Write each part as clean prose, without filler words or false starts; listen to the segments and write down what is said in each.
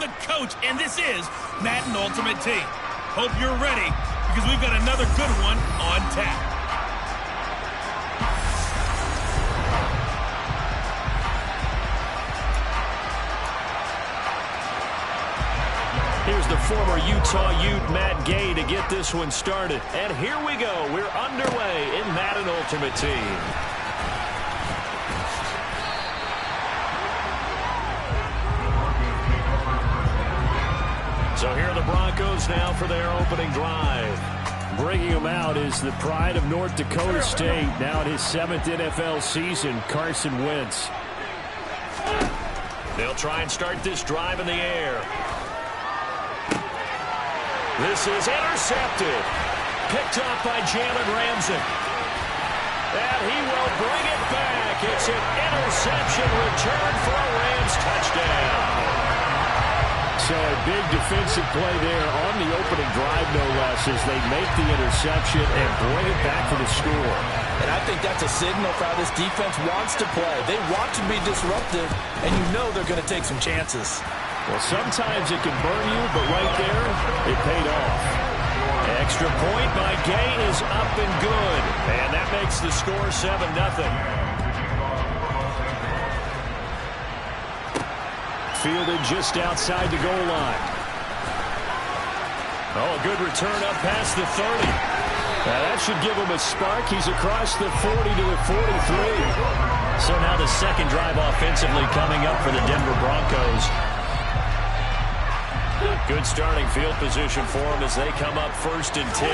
the coach, and this is Madden Ultimate Team. Hope you're ready, because we've got another good one on tap. Here's the former Utah Ute, Matt Gay, to get this one started. And here we go. We're underway in Madden Ultimate Team. So here are the Broncos now for their opening drive. Bringing him out is the pride of North Dakota State. Now in his 7th NFL season, Carson Wentz. They'll try and start this drive in the air. This is intercepted. Picked up by Jalen Ramsey. And he will bring it back. It's an interception return for a Rams touchdown. So a big defensive play there on the opening drive, no less, as they make the interception and bring it back for the score. And I think that's a signal for how this defense wants to play. They want to be disruptive, and you know they're going to take some chances. Well, sometimes it can burn you, but right there, it paid off. Extra point by Gay is up and good. And that makes the score 7-0. Fielded just outside the goal line. Oh, a good return up past the 30. Now that should give him a spark. He's across the 40 to the 43. So now the second drive offensively coming up for the Denver Broncos. Good starting field position for him as they come up 1st and 10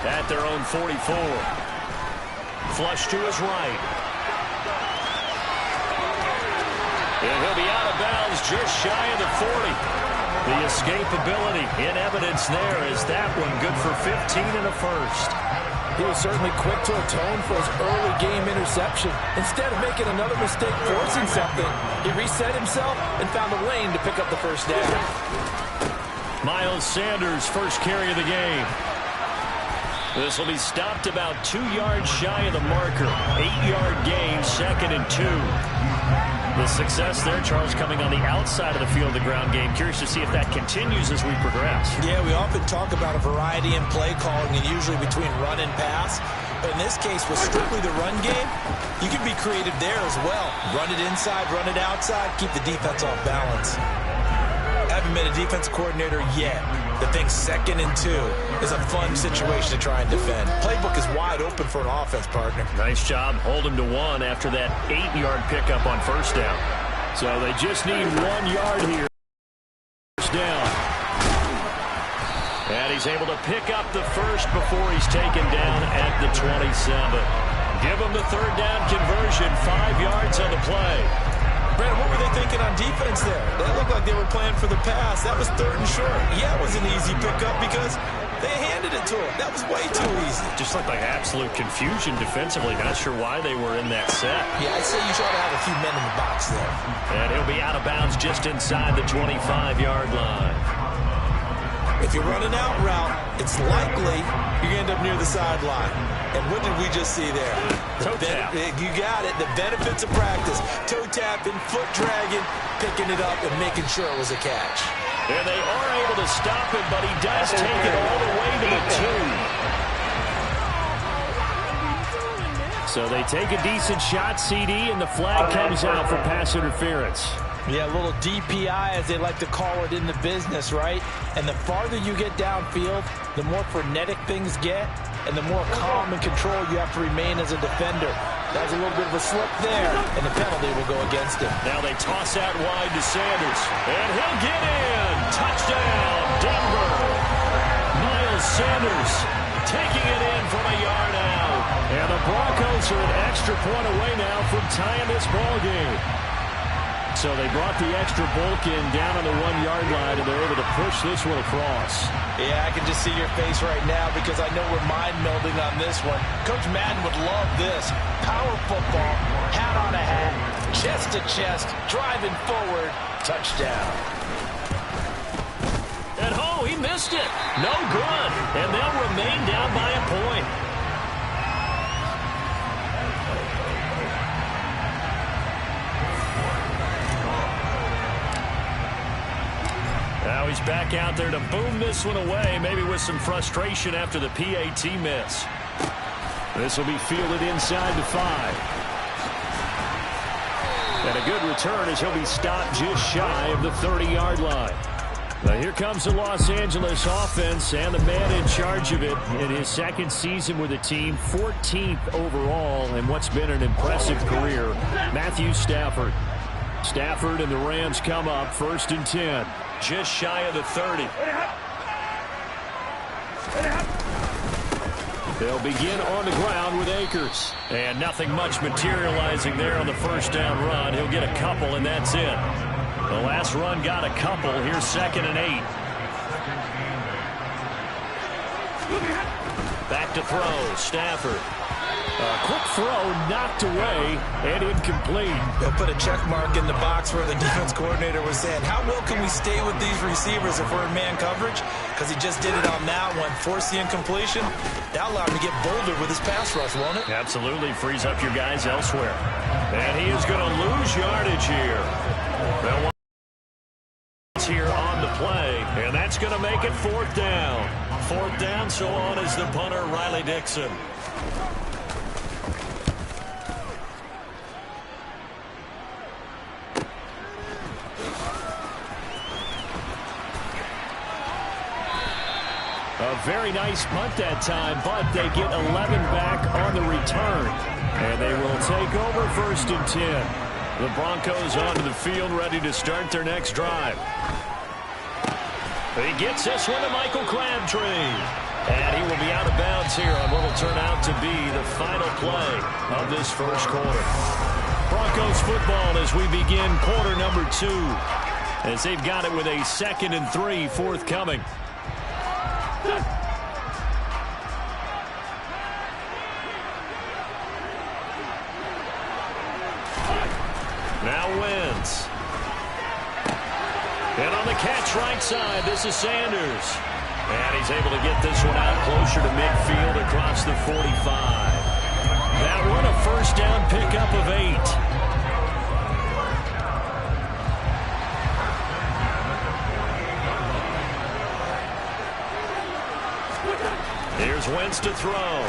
at their own 44. Flush to his right. And he'll be out of bounds just shy of the 40. The escapability in evidence there is that one good for 15 and a first. He was certainly quick to atone for his early game interception. Instead of making another mistake forcing something, he reset himself and found a lane to pick up the first down. Miles Sanders, first carry of the game. This will be stopped about 2 yards shy of the marker. 8-yard gain, 2nd and 2. The success there, Charles, coming on the outside of the field, the ground game. Curious to see if that continues as we progress. Yeah, we often talk about a variety in play calling and usually between run and pass. But in this case, with strictly the run game, you can be creative there as well. Run it inside, run it outside, keep the defense off balance. I haven't been a defense coordinator yet that thinks 2nd and 2 is a fun situation to try and defend. Playbook is wide open for an offense, partner. Nice job. Hold him to 1 after that 8-yard pickup on first down. So they just need 1 yard here. First down. And he's able to pick up the first before he's taken down at the 27. Give him the 3rd down conversion. 5 yards on the play. Brandon, what were they thinking on defense there? They looked like they were playing for the pass. That was 3rd and short. Yeah, it was an easy pickup because they handed it to him. That was way too easy. Just looked like absolute confusion defensively. Not sure why they were in that set. Yeah, I'd say you should have a few men in the box there. And he'll be out of bounds just inside the 25-yard line. If you're running out route, it's likely you're going to end up near the sideline. And what did we just see there? Toe tap. You got it. The benefits of practice. Toe tapping, foot dragging, picking it up, and making sure it was a catch. And they are able to stop him, but he does take it all the way to the 2. So they take a decent shot, CD, and the flag comes out for pass interference. Yeah, a little DPI, as they like to call it in the business, right? And the farther you get downfield, the more frenetic things get, and the more calm and control you have to remain as a defender. That was a little bit of a slip there, and the penalty will go against him. Now they toss out wide to Sanders, and he'll get in. Touchdown, Denver. Miles Sanders taking it in from a yard out. And the Broncos are an extra point away now from tying this ball game. So they brought the extra bulk in down on the 1-yard line, and they're able to push this one across. Yeah, I can just see your face right now because I know we're mind melding on this one. Coach Madden would love this. Power football, hat on a hat, chest to chest, driving forward, touchdown. And oh, he missed it. No good. And they'll remain down by a point. Now he's back out there to boom this one away, maybe with some frustration after the PAT miss. This will be fielded inside the 5. And a good return as he'll be stopped just shy of the 30-yard line. Now here comes the Los Angeles offense, and the man in charge of it in his second season with the team, 14th overall in what's been an impressive career, Matthew Stafford. Stafford and the Rams come up 1st and 10. Just shy of the 30. They'll begin on the ground with Akers. And nothing much materializing there on the first down run. He'll get a couple, and that's it. The last run got a couple. Here's 2nd and 8. Back to throw. Stafford. A quick throw knocked away and incomplete. They'll put a check mark in the box where the defense coordinator was saying, how well can we stay with these receivers if we're in man coverage? Because he just did it on that one. Force the incompletion. That allowed him to get bolder with his pass rush, won't it? Absolutely. Frees up your guys elsewhere. And he is going to lose yardage here. Well, here on the play, and that's going to make it 4th down. 4th down, so on is the punter, Riley Dixon. A very nice punt that time, but they get 11 back on the return, and they will take over 1st and 10. The Broncos onto the field, ready to start their next drive. He gets this one to Michael Crabtree. And he will be out of bounds here on what will turn out to be the final play of this first quarter. Broncos football as we begin quarter number 2. As they've got it with a 2nd and 3 forthcoming. Now Wentz. And on the catch right side, this is Sanders. And he's able to get this one out closer to midfield across the 45. That one a first down pickup of 8. Here's Wentz to throw.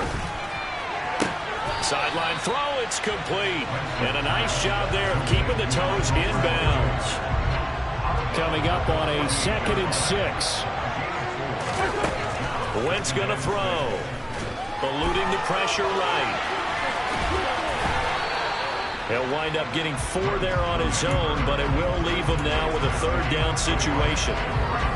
Sideline throw, it's complete. And a nice job there of keeping the toes inbounds. Coming up on a 2nd and 6. Wentz going to throw. Eluding the pressure right. He'll wind up getting 4 there on his own, but it will leave him now with a 3rd down situation.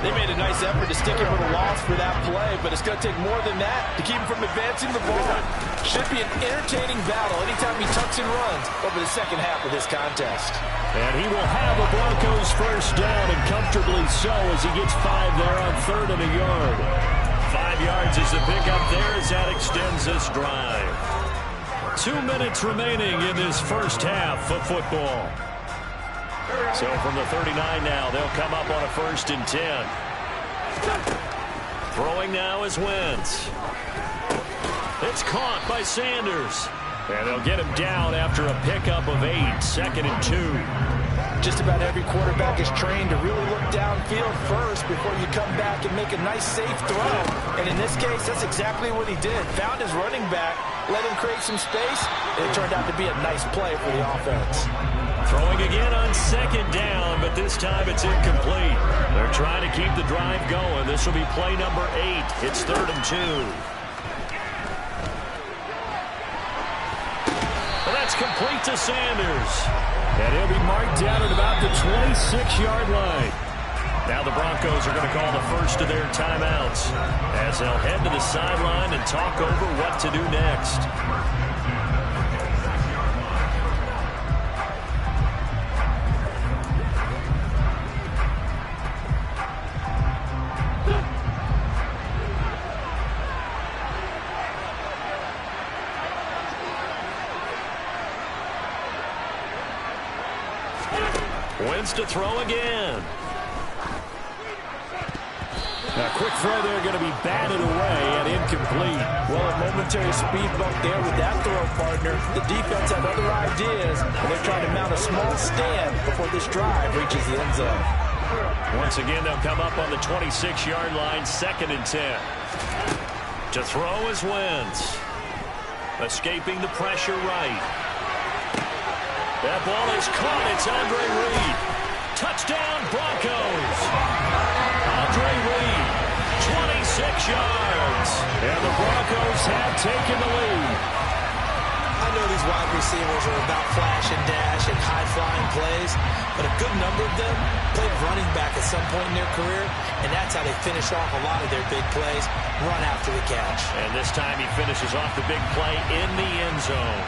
They made a nice effort to stick him with a loss for that play, but it's going to take more than that to keep him from advancing the ball. Should be an entertaining battle anytime he tucks and runs over the second half of this contest. And he will have a Broncos first down, and comfortably so, as he gets 5 there on 3rd and a yard. 5 yards is the pickup there as that extends this drive. 2 minutes remaining in this first half of football. So from the 39 now, they'll come up on a 1st and 10. Throwing now is Wentz. It's caught by Sanders. And they'll get him down after a pickup of 8, 2nd and 2. Just about every quarterback is trained to really look downfield first before you come back and make a nice, safe throw. And in this case, that's exactly what he did. Found his running back, let him create some space, and it turned out to be a nice play for the offense. Throwing again on 2nd down, but this time it's incomplete. They're trying to keep the drive going. This will be play number 8. It's 3rd and 2. Well, that's complete to Sanders. And he'll be marked down at about the 26-yard line. Now the Broncos are going to call the first of their timeouts as they'll head to the sideline and talk over what to do next. Wentz to throw again. A quick throw there going to be batted away and incomplete. Well, a momentary speed bump there with that throw, partner. The defense had other ideas, and they're trying to mount a small stand before this drive reaches the end zone. Once again, they'll come up on the 26-yard line, 2nd and 10. To throw is Wentz. Escaping the pressure right. That ball is caught. It's Andre Reed. Touchdown, Broncos. Andre Reed, 26 yards. And the Broncos have taken the lead. I know these wide receivers are about flash and dash and high-flying plays, but a good number of them played running back at some point in their career, and that's how they finish off a lot of their big plays, run after the catch. And this time he finishes off the big play in the end zone.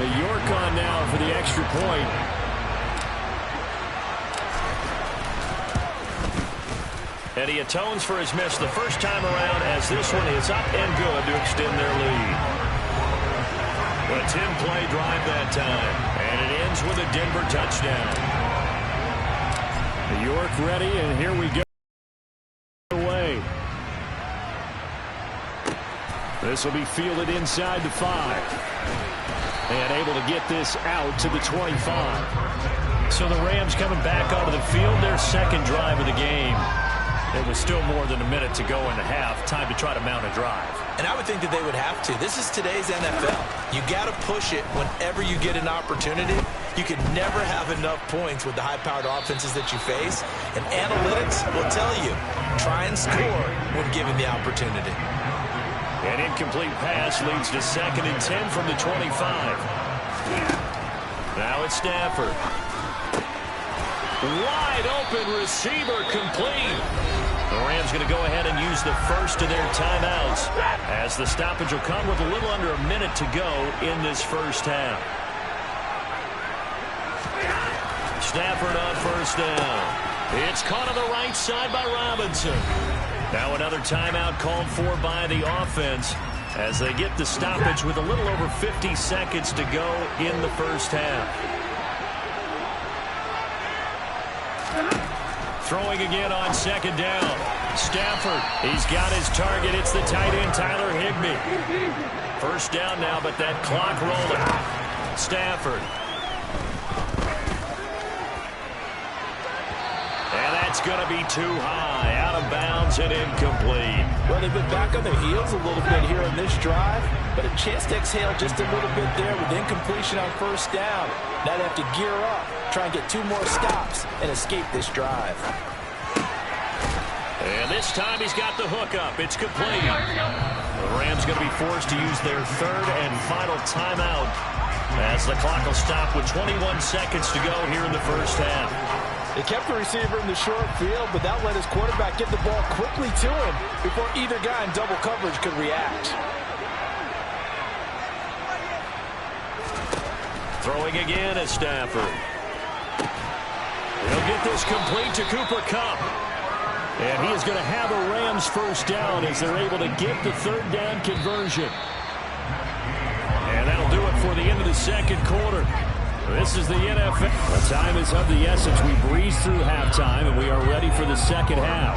The York on now for the extra point. And he atones for his miss the first time around as this one is up and good to extend their lead. A 10-play drive that time. And it ends with a Denver touchdown. The York ready, and here we go. Away. This will be fielded inside the 5. And able to get this out to the 25. So the Rams coming back onto the field, their second drive of the game. It was still more than a minute to go in the half. Time to try to mount a drive. And I would think that they would have to. This is today's NFL. You got to push it whenever you get an opportunity. You can never have enough points with the high-powered offenses that you face. And analytics will tell you, try and score when given the opportunity. An incomplete pass leads to 2nd and 10 from the 25. Now it's Stafford. Wide open receiver complete. The Rams going to go ahead and use the first of their timeouts as the stoppage will come with a little under a minute to go in this first half. Stafford on first down. It's caught on the right side by Robinson. Now another timeout called for by the offense as they get the stoppage with a little over 50 seconds to go in the first half. Throwing again on 2nd down. Stafford, he's got his target. It's the tight end, Tyler Higbee. First down now, but that clock rolling. Stafford. And that's going to be too high. Out of bounds and incomplete. Well, they've been back on their heels a little bit here in this drive, but a chance to exhale just a little bit there with incompletion on first down. Now they have to gear up, try and get 2 more stops, and escape this drive. And this time he's got the hook up. It's complete. The Rams going to be forced to use their 3rd and final timeout as the clock will stop with 21 seconds to go here in the first half. They kept the receiver in the short field, but that let his quarterback get the ball quickly to him before either guy in double coverage could react. Throwing again is Stafford. He'll get this complete to Cooper Kupp. And he is going to have a Rams first down as they're able to get the 3rd down conversion. And that'll do it for the end of the second quarter. This is the NFL. The time is of the essence. We breeze through halftime, and we are ready for the second half.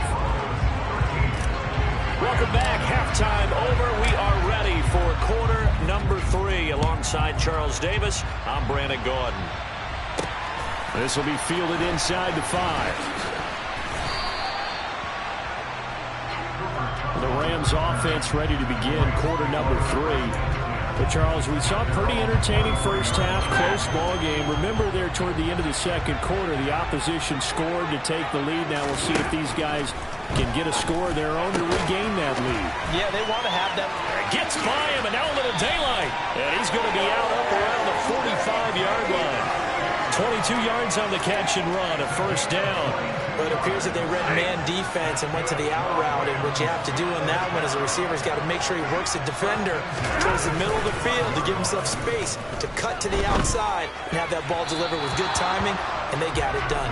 Welcome back. Halftime over. We are ready for quarter number 3. Alongside Charles Davis, I'm Brandon Gordon. This will be fielded inside the 5. The Rams offense ready to begin quarter number 3. But, Charles, we saw a pretty entertaining first half, close ball game. Remember there toward the end of the second quarter, the opposition scored to take the lead. Now we'll see if these guys can get a score of their own to regain that lead. Yeah, they want to have that. Gets by him, and now a little daylight. And he's going to be out up around the 45-yard line. 22 yards on the catch and run, a first down. But it appears that they read man defense and went to the out route, and what you have to do on that one is a receiver's got to make sure he works the defender towards the middle of the field to give himself space to cut to the outside and have that ball delivered with good timing, and they got it done.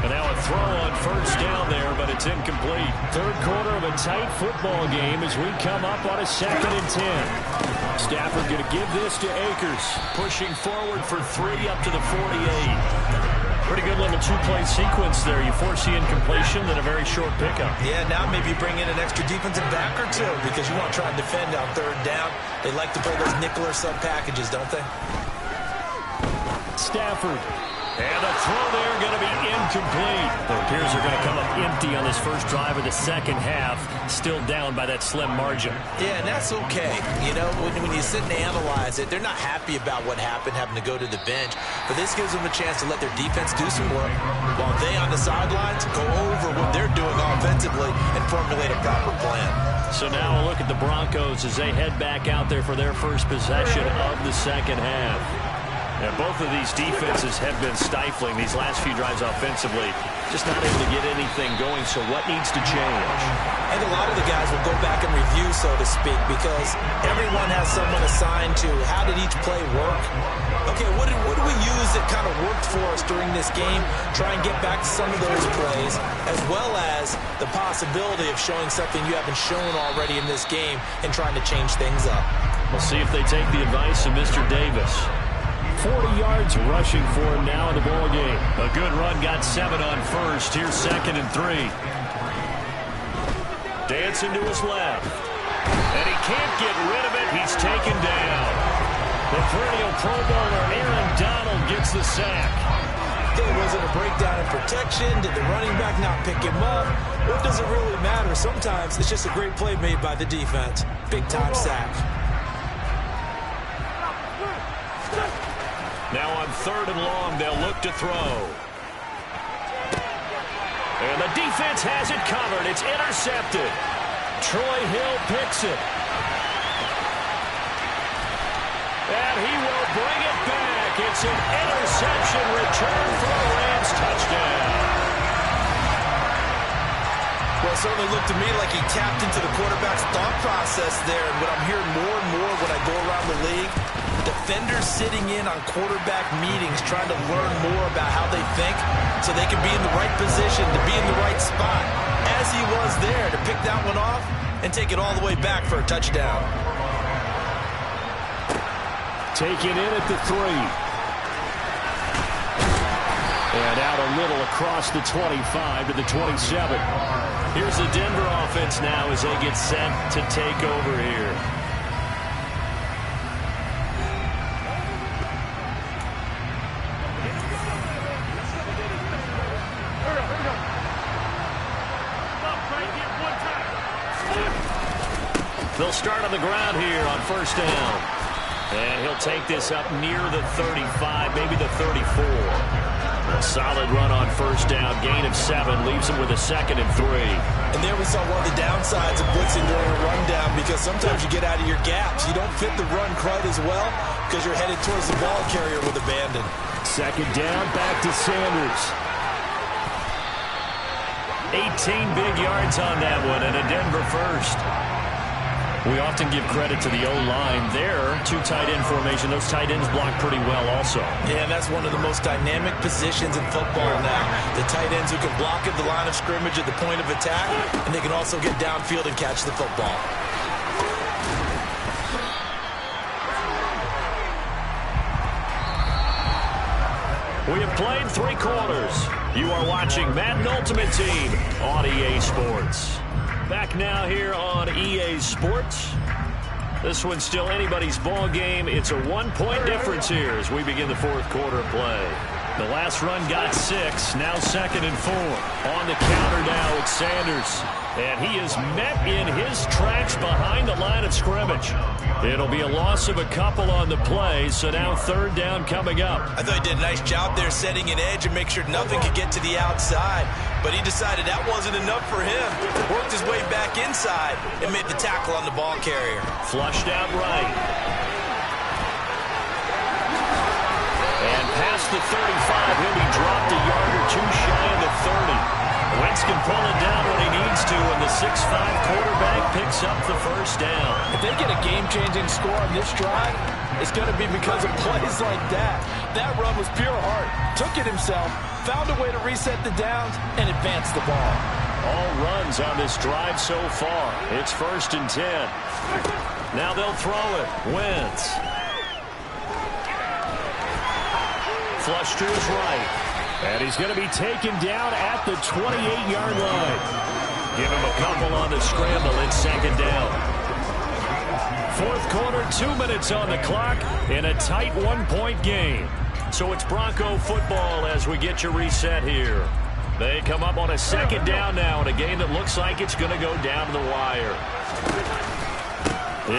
And now a throw on first down there, but it's incomplete. Third quarter of a tight football game as we come up on a 2nd and 10. Stafford going to give this to Akers. Pushing forward for 3 up to the 48. Pretty good little 2-play sequence there. You force the incompletion, then a very short pickup. Yeah, now maybe you bring in an extra defensive back or 2 because you want to try and defend on 3rd down. They like to play those nickel or sub packages, don't they? Stafford. And the throw there going to be incomplete. It appears they're going to come up empty on this first drive of the second half. Still down by that slim margin. Yeah, and that's okay. You know, when you sit and analyze it, they're not happy about what happened, having to go to the bench. But this gives them a chance to let their defense do some work while they on the sidelines go over what they're doing offensively and formulate a proper plan. So now a look at the Broncos as they head back out there for their first possession of the second half. And both of these defenses have been stifling these last few drives offensively. Just not able to get anything going, so what needs to change? I think a lot of the guys will go back and review, so to speak, because everyone has someone assigned to how did each play work. Okay, what do we use that kind of worked for us during this game? Try and get back to some of those plays, as well as the possibility of showing something you haven't shown already in this game and trying to change things up. We'll see if they take the advice of Mr. Davis. 40 yards rushing for him now in the ball game. A good run, got 7 on first. Here's 2nd and 3. Dancing to his left. And he can't get rid of it. He's taken down. The perennial Pro Bowler Aaron Donald gets the sack. Was it a breakdown in protection? Did the running back not pick him up? What does it really matter? Sometimes it's just a great play made by the defense. Big-time sack. Now on 3rd and long, they'll look to throw. And the defense has it covered. It's intercepted. Troy Hill picks it. And he will bring it back. It's an interception return for a Rams touchdown. Well, it certainly looked to me like he tapped into the quarterback's thought process there. And what I'm hearing more and more when I go around the league, defenders sitting in on quarterback meetings trying to learn more about how they think so they can be in the right position, to be in the right spot, as he was there, to pick that one off and take it all the way back for a touchdown. Taken in at the 3. And out a little across the 25 to the 27. Here's the Denver offense now as they get set to take over here. They'll start on the ground here on 1st down. And he'll take this up near the 35, maybe the 34. A solid run on 1st down, gain of 7, leaves him with a 2nd and 3. And there we saw one of the downsides of blitzing during a rundown, because sometimes you get out of your gaps. You don't fit the run quite as well because you're headed towards the ball carrier with abandon. 2nd down, back to Sanders. 18 big yards on that one, and a Denver first. We often give credit to the O-line there. 2 tight end formation. Those tight ends block pretty well also. Yeah, and that's one of the most dynamic positions in football now. The tight ends who can block at the line of scrimmage at the point of attack, and they can also get downfield and catch the football. We have played 3 quarters. You are watching Madden Ultimate Team on EA Sports. Back now here on EA Sports. This one's still anybody's ball game. It's a 1-point difference here as we begin the 4th quarter of play. The last run got 6. Now 2nd and 4. On the counter now, it's Sanders. And he is met in his tracks behind the line of scrimmage. It'll be a loss of a couple on the play, so now 3rd down coming up. I thought he did a nice job there setting an edge and make sure nothing could get to the outside. But he decided that wasn't enough for him. Worked his way back inside and made the tackle on the ball carrier. Flushed out right. And past the 35, he'll be dropped a yard or 2 shy of the 30. Wentz can pull it down when he needs to, and the 6'5" quarterback picks up the 1st down. If they get a game-changing score on this drive, it's going to be because of plays like that. That run was pure heart. Took it himself, found a way to reset the downs, and advance the ball. All runs on this drive so far. It's 1st and 10. Now they'll throw it. Wentz. Flush to his right. And he's going to be taken down at the 28-yard line. Give him a couple on the scramble. It's 2nd down. 4th quarter, 2 minutes on the clock in a tight 1-point game. So it's Bronco football as we get your reset here. They come up on a second down now in a game that looks like it's going to go down to the wire.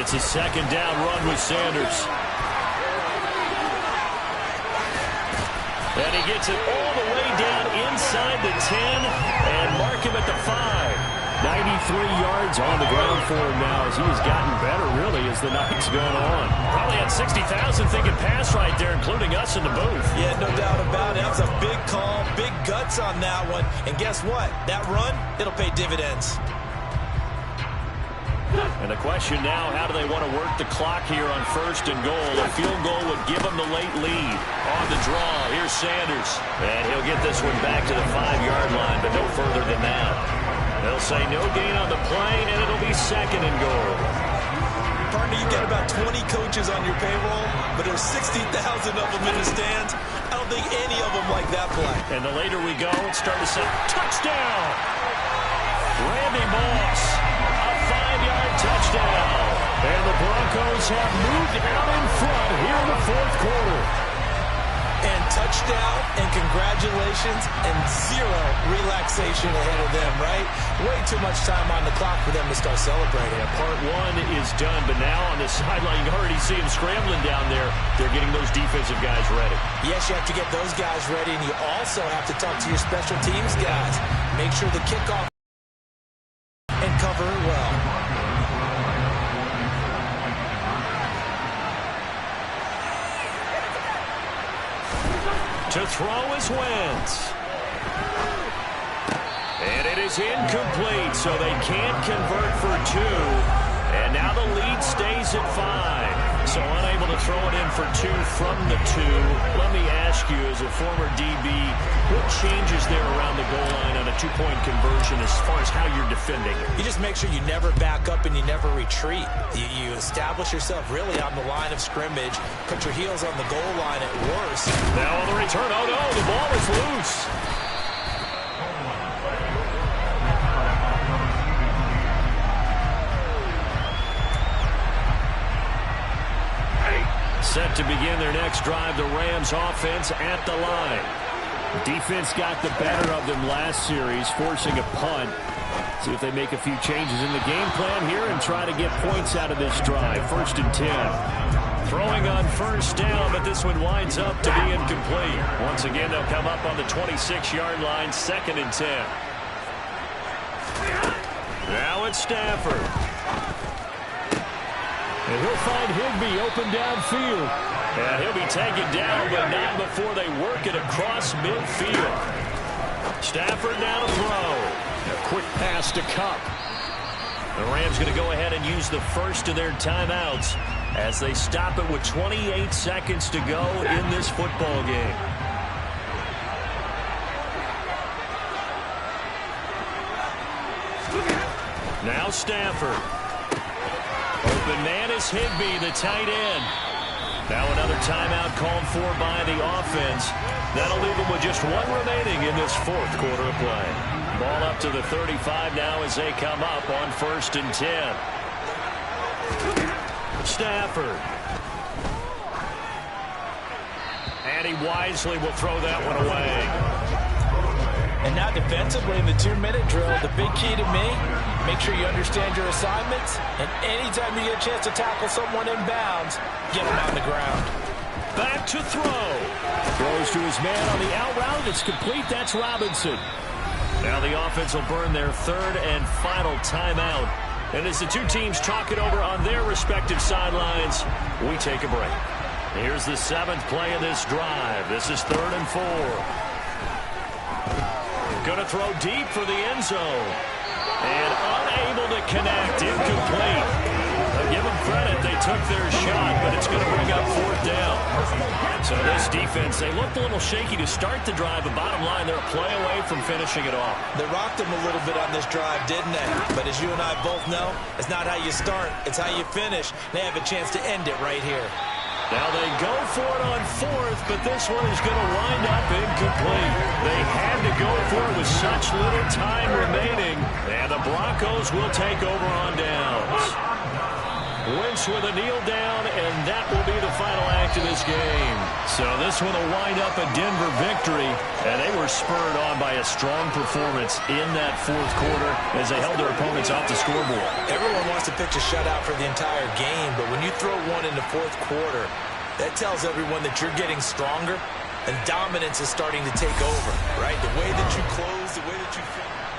It's a second down run with Sanders. And he gets it all the way down inside the 10 and mark him at the 5. 93 yards on the ground for him now as he has gotten better, really, as the night's gone on. Probably had 60,000 thinking pass right there, including us in the booth. Yeah, no doubt about it. That was a big call, big guts on that one. And guess what? That run, it'll pay dividends. And the question now, how do they want to work the clock here on 1st and goal? A field goal would give them the late lead. On the draw, here's Sanders. And he'll get this one back to the 5-yard line, but no further than that. They'll say no gain on the play, and it'll be 2nd and goal. Partner, you got about 20 coaches on your payroll, but there's 60,000 of them in the stands. I don't think any of them like that play. And the later we go, it's starting to say, touchdown! Randy Moss, a 5-yard touchdown. And the Broncos have moved out in front here in the 4th quarter. And touchdown, and congratulations, and 0 relaxation ahead of them, right? Way too much time on the clock for them to start celebrating. Yeah, part 1 is done, but now on the sideline, you already see him scrambling down there. They're getting those defensive guys ready. Yes, you have to get those guys ready, and you also have to talk to your special teams guys. Make sure the kickoff and cover it well. To throw is Wentz. And it is incomplete, so they can't convert for 2. And now the lead stays at 5. So unable to throw it in for 2 from the 2. Let me ask you, as a former DB, what changes there around the goal line on a 2-point conversion as far as how you're defending it? You just make sure you never back up and you never retreat. You establish yourself really on the line of scrimmage, put your heels on the goal line at worst. Now on the return, oh no, the ball is loose. Set to begin their next drive, the Rams offense at the line. Defense got the better of them last series, forcing a punt. See if they make a few changes in the game plan here and try to get points out of this drive. 1st and 10. Throwing on 1st down, but this one winds up to be incomplete. Once again, they'll come up on the 26-yard line, 2nd and 10. Now it's Stafford. And he'll find Higbee open downfield. And he'll be taken down, but not before they work it across midfield. Stafford now to throw. A quick pass to Cup. The Rams going to go ahead and use the first of their timeouts as they stop it with 28 seconds to go in this football game. Now Stafford. Open man is Higbee, the tight end. Now another timeout called for by the offense. That'll leave them with just 1 remaining in this 4th quarter of play. Ball up to the 35 now as they come up on 1st and 10. Stafford. And he wisely will throw that one away. And now defensively in the 2-minute drill, the big key to me, make sure you understand your assignments, and anytime you get a chance to tackle someone in bounds, get them on the ground. Back to throw. Throws to his man on the out route. It's complete. That's Robinson. Now the offense will burn their 3rd and final timeout. And as the two teams talk it over on their respective sidelines, we take a break. Here's the 7th play of this drive. This is 3rd and 4. Going to throw deep for the end zone. And unable to connect. Incomplete. I'll give them credit. They took their shot, but it's going to bring up 4th down. So this defense, they looked a little shaky to start the drive, but bottom line, they're a play away from finishing it off. They rocked them a little bit on this drive, didn't they? But as you and I both know, it's not how you start, it's how you finish. They have a chance to end it right here. Now they go for it on 4th, but this one is going to wind up incomplete. They had to go for it with such little time remaining, and the Broncos will take over on downs. Wentz with a kneel down, and that will be the final act of this game. So this one will wind up a Denver victory, and they were spurred on by a strong performance in that fourth quarter as they held their opponents off the scoreboard. Everyone wants to pitch a shutout for the entire game, but when you throw one in the fourth quarter, that tells everyone that you're getting stronger and dominance is starting to take over, right? The way that you close, the way that you finish.